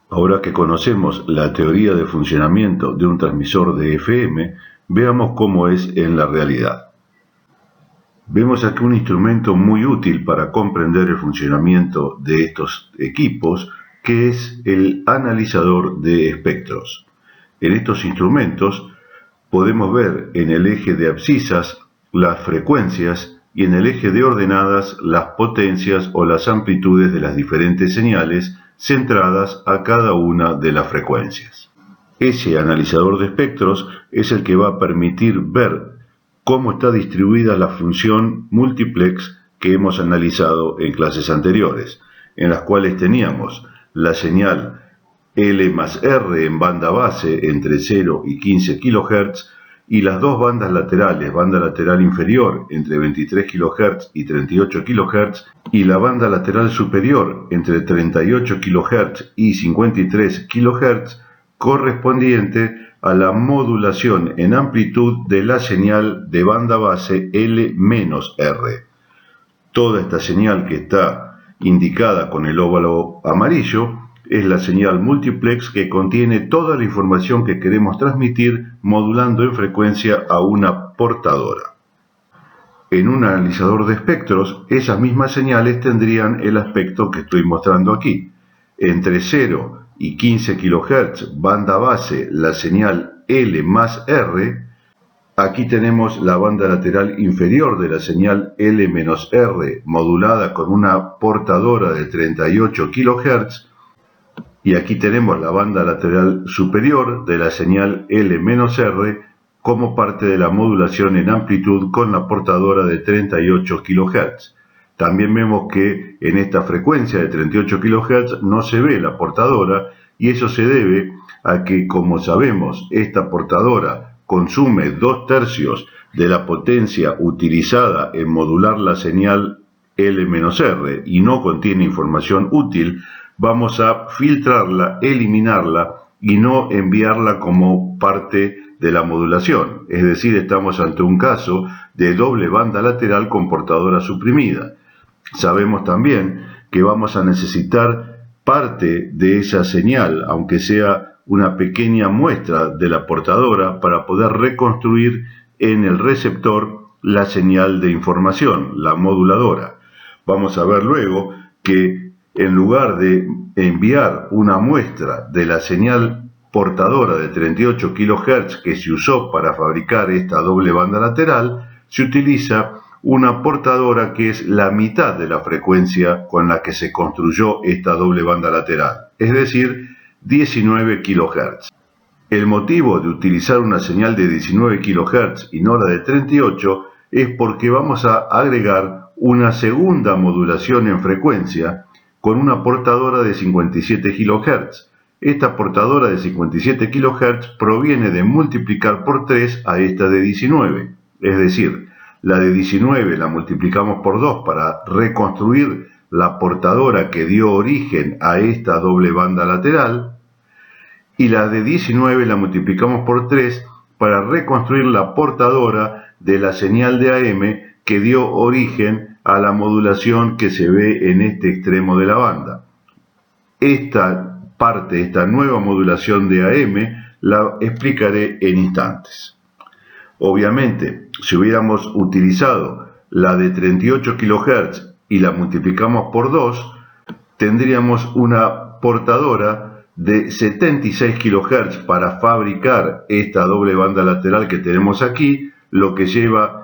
Ahora que conocemos la teoría de funcionamiento de un transmisor de FM, veamos cómo es en la realidad. Vemos aquí un instrumento muy útil para comprender el funcionamiento de estos equipos, que es el analizador de espectros. En estos instrumentos podemos ver en el eje de abscisas las frecuencias y en el eje de ordenadas las potencias o las amplitudes de las diferentes señales centradas a cada una de las frecuencias. Ese analizador de espectros es el que va a permitir ver cómo está distribuida la función multiplex que hemos analizado en clases anteriores, en las cuales teníamos la señal L más R en banda base entre 0 y 15 kHz y las dos bandas laterales, banda lateral inferior entre 23 kHz y 38 kHz y la banda lateral superior entre 38 kHz y 53 kHz, correspondiente a la modulación en amplitud de la señal de banda base L-R. Toda esta señal que está indicada con el óvalo amarillo es la señal multiplex que contiene toda la información que queremos transmitir modulando en frecuencia a una portadora. En un analizador de espectros, esas mismas señales tendrían el aspecto que estoy mostrando aquí. Entre 0 y 15 kHz, banda base, la señal L más R. Aquí tenemos la banda lateral inferior de la señal L-R, modulada con una portadora de 38 kHz. Y aquí tenemos la banda lateral superior de la señal L-R como parte de la modulación en amplitud con la portadora de 38 kHz. También vemos que en esta frecuencia de 38 kHz no se ve la portadora y eso se debe a que, como sabemos, esta portadora consume 2/3 de la potencia utilizada en modular la señal L-R y no contiene información útil. Vamos a filtrarla, eliminarla y no enviarla como parte de la modulación. Es decir, estamos ante un caso de doble banda lateral con portadora suprimida. Sabemos también que vamos a necesitar parte de esa señal, aunque sea una pequeña muestra de la portadora, para poder reconstruir en el receptor la señal de información, la moduladora. Vamos a ver luego que en lugar de enviar una muestra de la señal portadora de 38 kHz que se usó para fabricar esta doble banda lateral, se utiliza una portadora que es la mitad de la frecuencia con la que se construyó esta doble banda lateral, es decir, 19 kHz. El motivo de utilizar una señal de 19 kHz y no la de 38 es porque vamos a agregar una segunda modulación en frecuencia con una portadora de 57 kHz. Esta portadora de 57 kHz proviene de multiplicar por 3 a esta de 19, es decir, la de 19 la multiplicamos por 2 para reconstruir la portadora que dio origen a esta doble banda lateral, y la de 19 la multiplicamos por 3 para reconstruir la portadora de la señal de AM que dio origen a la modulación que se ve en este extremo de la banda. Esta parte, esta nueva modulación de AM, la explicaré en instantes. Obviamente, si hubiéramos utilizado la de 38 kHz y la multiplicamos por 2, tendríamos una portadora de 76 kHz para fabricar esta doble banda lateral que tenemos aquí, lo que lleva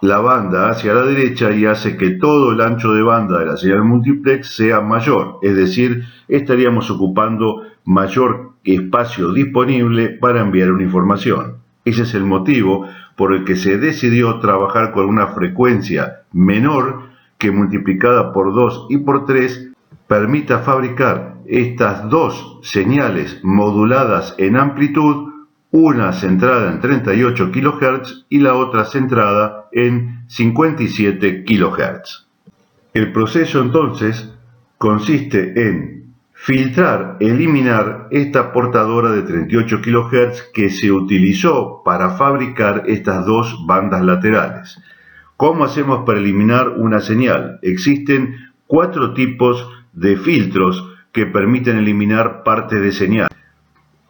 la banda hacia la derecha y hace que todo el ancho de banda de la señal multiplex sea mayor, es decir, estaríamos ocupando mayor espacio disponible para enviar una información. Ese es el motivo por el que se decidió trabajar con una frecuencia menor que multiplicada por 2 y por 3 permita fabricar estas dos señales moduladas en amplitud, una centrada en 38 kHz y la otra centrada en 57 kHz. El proceso entonces consiste en filtrar, eliminar esta portadora de 38 kHz que se utilizó para fabricar estas dos bandas laterales. ¿Cómo hacemos para eliminar una señal? Existen 4 tipos de filtros que permiten eliminar parte de señal.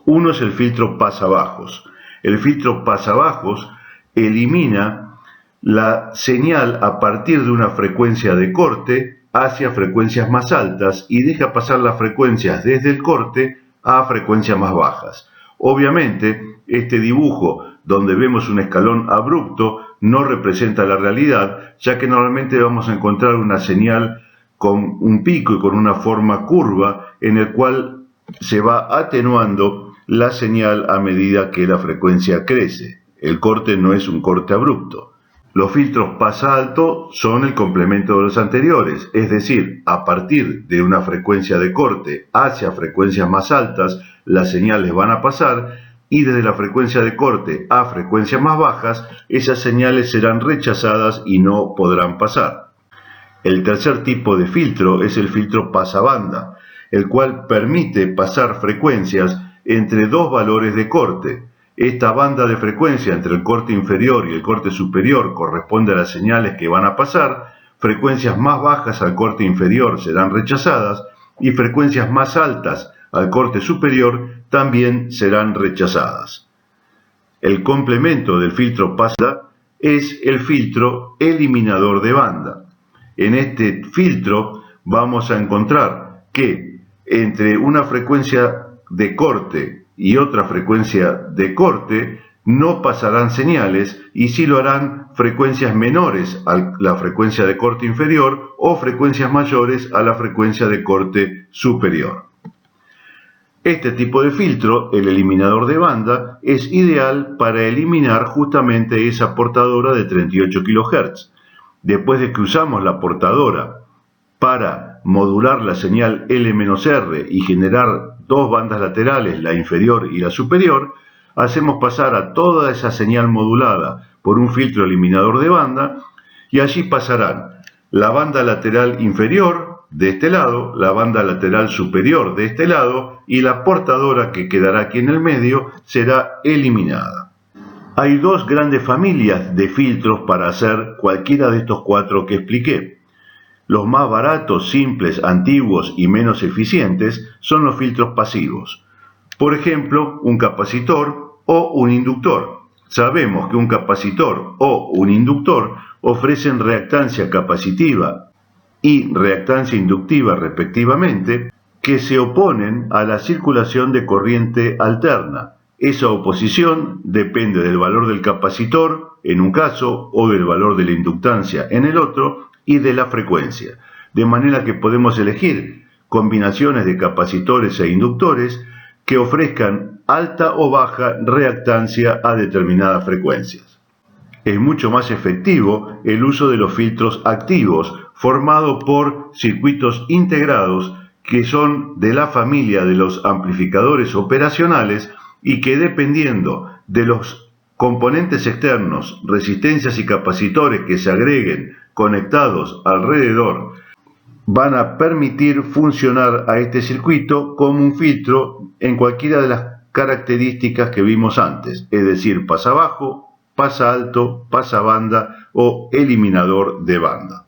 Uno es el filtro pasabajos. El filtro pasabajos elimina la señal a partir de una frecuencia de corte hacia frecuencias más altas y deja pasar las frecuencias desde el corte a frecuencias más bajas. Obviamente, este dibujo donde vemos un escalón abrupto no representa la realidad, ya que normalmente vamos a encontrar una señal con un pico y con una forma curva en el cual se va atenuando la señal a medida que la frecuencia crece. El corte no es un corte abrupto. Los filtros pasa alto son el complemento de los anteriores, es decir, a partir de una frecuencia de corte hacia frecuencias más altas, las señales van a pasar y desde la frecuencia de corte a frecuencias más bajas, esas señales serán rechazadas y no podrán pasar. El tercer tipo de filtro es el filtro pasabanda, el cual permite pasar frecuencias entre dos valores de corte. Esta banda de frecuencia entre el corte inferior y el corte superior corresponde a las señales que van a pasar, frecuencias más bajas al corte inferior serán rechazadas y frecuencias más altas al corte superior también serán rechazadas. El complemento del filtro pasabanda es el filtro eliminador de banda. En este filtro vamos a encontrar que entre una frecuencia de corte y otra frecuencia de corte no pasarán señales y sí lo harán frecuencias menores a la frecuencia de corte inferior o frecuencias mayores a la frecuencia de corte superior. Este tipo de filtro, el eliminador de banda, es ideal para eliminar justamente esa portadora de 38 kHz. Después de que usamos la portadora para modular la señal L-R y generar dos bandas laterales, la inferior y la superior, hacemos pasar a toda esa señal modulada por un filtro eliminador de banda y allí pasarán la banda lateral inferior de este lado, la banda lateral superior de este lado y la portadora que quedará aquí en el medio será eliminada. Hay dos grandes familias de filtros para hacer cualquiera de estos cuatro que expliqué. Los más baratos, simples, antiguos y menos eficientes son los filtros pasivos. Por ejemplo, un capacitor o un inductor. Sabemos que un capacitor o un inductor ofrecen reactancia capacitiva y reactancia inductiva respectivamente, que se oponen a la circulación de corriente alterna. Esa oposición depende del valor del capacitor en un caso o del valor de la inductancia en el otro y de la frecuencia, de manera que podemos elegir combinaciones de capacitores e inductores que ofrezcan alta o baja reactancia a determinadas frecuencias. Es mucho más efectivo el uso de los filtros activos, formado por circuitos integrados que son de la familia de los amplificadores operacionales y que dependiendo de los componentes externos, resistencias y capacitores que se agreguen conectados alrededor, van a permitir funcionar a este circuito como un filtro en cualquiera de las características que vimos antes, es decir, pasa bajo, pasa alto, pasa banda o eliminador de banda.